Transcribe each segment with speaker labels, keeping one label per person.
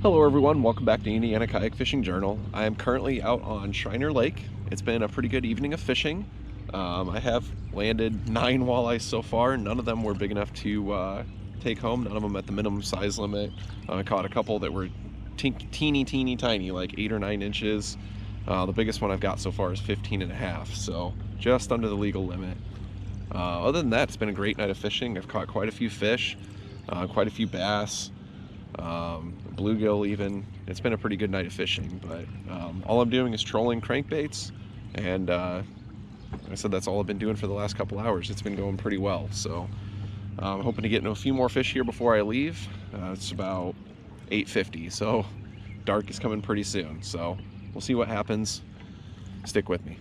Speaker 1: Hello everyone, welcome back to Indiana Kayak Fishing Journal. I am currently out on Shriner Lake. It's been a pretty good evening of fishing. I have landed 9 walleyes so far. None of them were big enough to take home, none of them at the minimum size limit. I caught a couple that were teeny tiny, like 8 or 9 inches. The biggest one I've got so far is 15 and a half, so just under the legal limit. Other than that, it's been a great night of fishing. I've caught quite a few fish, quite a few bass, bluegill even. It's been a pretty good night of fishing, but all I'm doing is trolling crankbaits, and like I said, that's all I've been doing for the last couple hours. It's been going pretty well, so I'm hoping to get into a few more fish here before I leave. It's about 8:50, so dark is coming pretty soon, so we'll see what happens. Stick with me.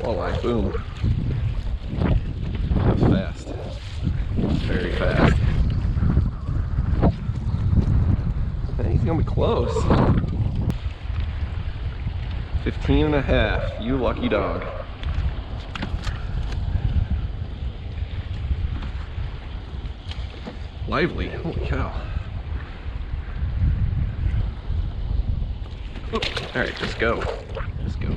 Speaker 1: Walleye, boom. That's fast. Very fast. And he's gonna be close. 15 and a half, you lucky dog. Lively, holy cow. Oop. All right, just go. Just go.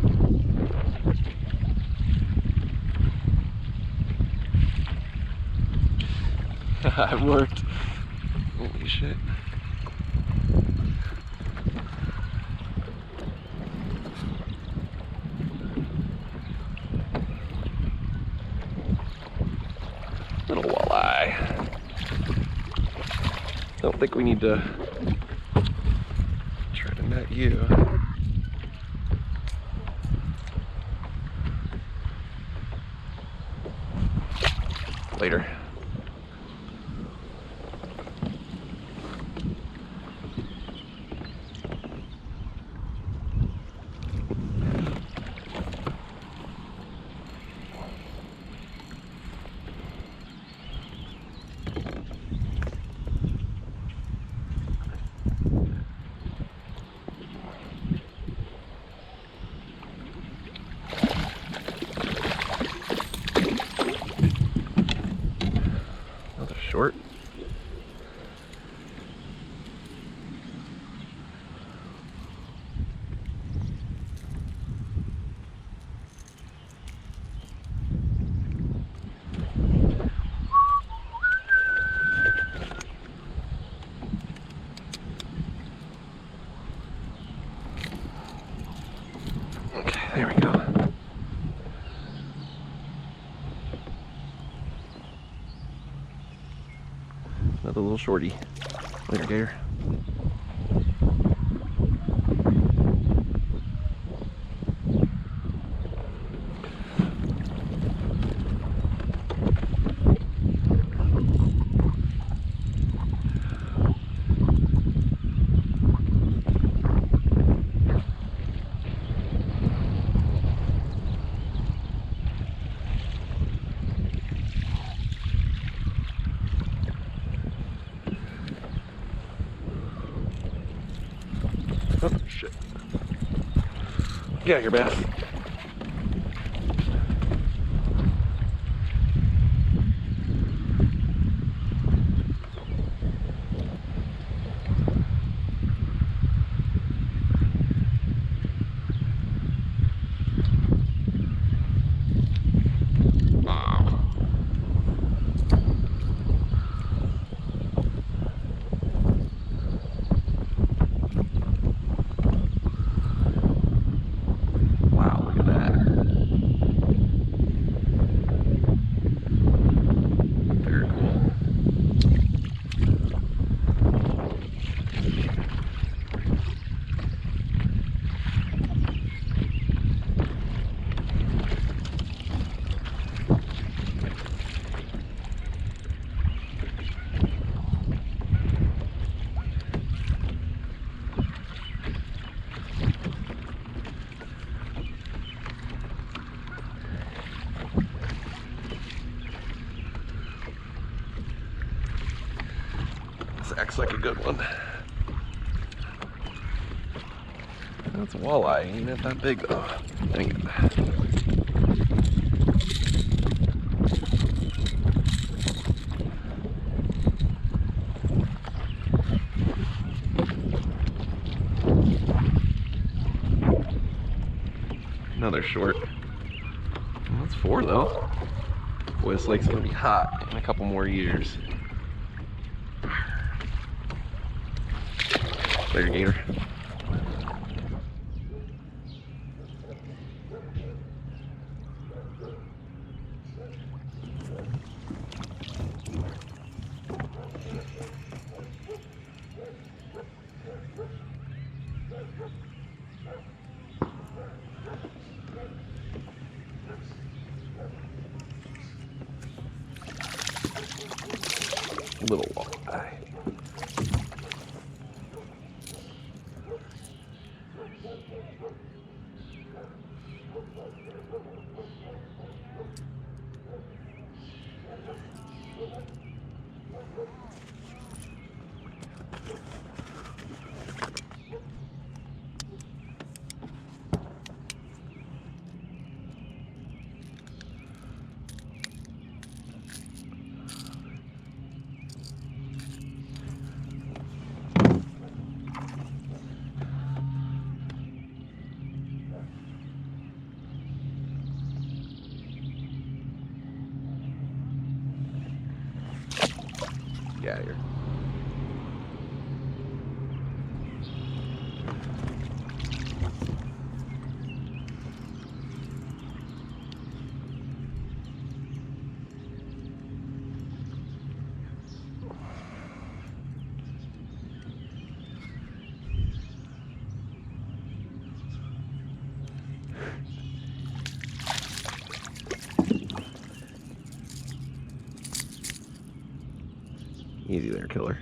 Speaker 1: It worked. Holy shit. Little walleye. Don't think we need to try to net you. Later. Another short. Okay, there we go. Another little shorty. Later, gator. Oh, shit. Get out here, bass. Wow. looks like a good one. That's a walleye. Ain't it that big though? Dang it. Another short. That's 4 though. Boy, this lake's gonna be hot in a couple more years. Later, gator. Little walleye. Get out of here. Easy there, killer.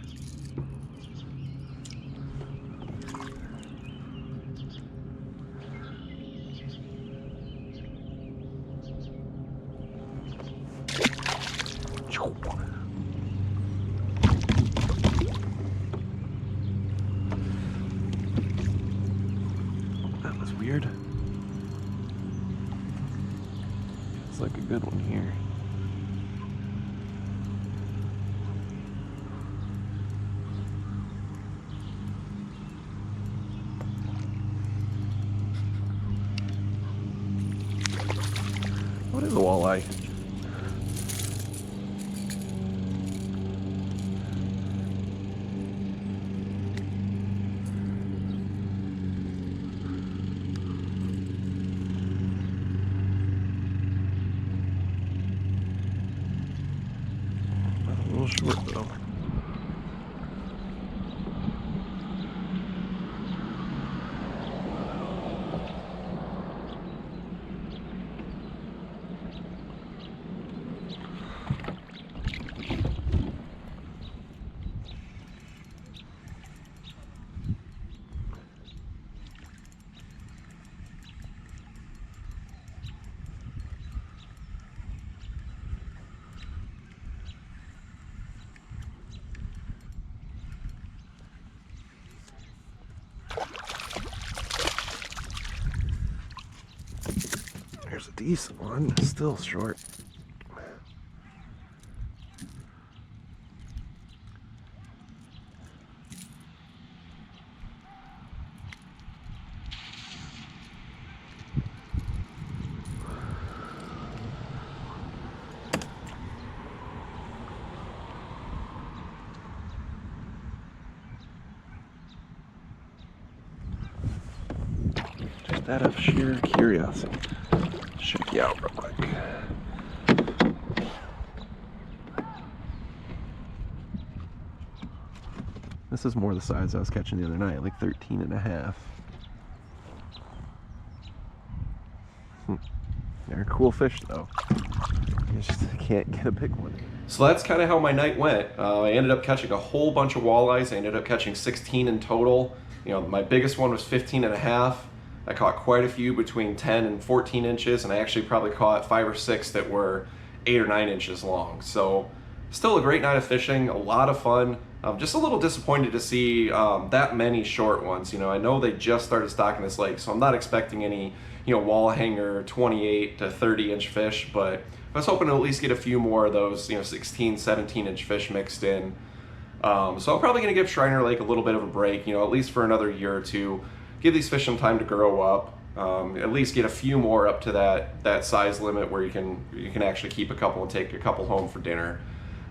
Speaker 1: That was weird. It's like a good one here. What is a walleye? A little short though. There's a decent one, still short. Just out of sheer curiosity. Check you out real quick. This is more the size I was catching the other night, like 13 and a half. They're a cool fish though. You just can't get a big one. So that's kind of how my night went. I ended up catching a whole bunch of walleyes. I ended up catching 16 in total. You know, my biggest one was 15 and a half. I caught quite a few between 10 and 14 inches, and I actually probably caught 5 or 6 that were 8 or 9 inches long. So still a great night of fishing, a lot of fun. I'm just a little disappointed to see that many short ones. I know they just started stocking this lake, so I'm not expecting any, wall hanger 28 to 30 inch fish, but I was hoping to at least get a few more of those, 16, 17 inch fish mixed in. So I'm probably going to give Shriner Lake a little bit of a break, at least for another year or two. Give these fish some time to grow up. At least get a few more up to that size limit where you can actually keep a couple and take a couple home for dinner.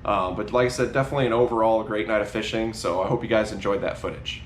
Speaker 1: But like I said, definitely an overall great night of fishing. So I hope you guys enjoyed that footage.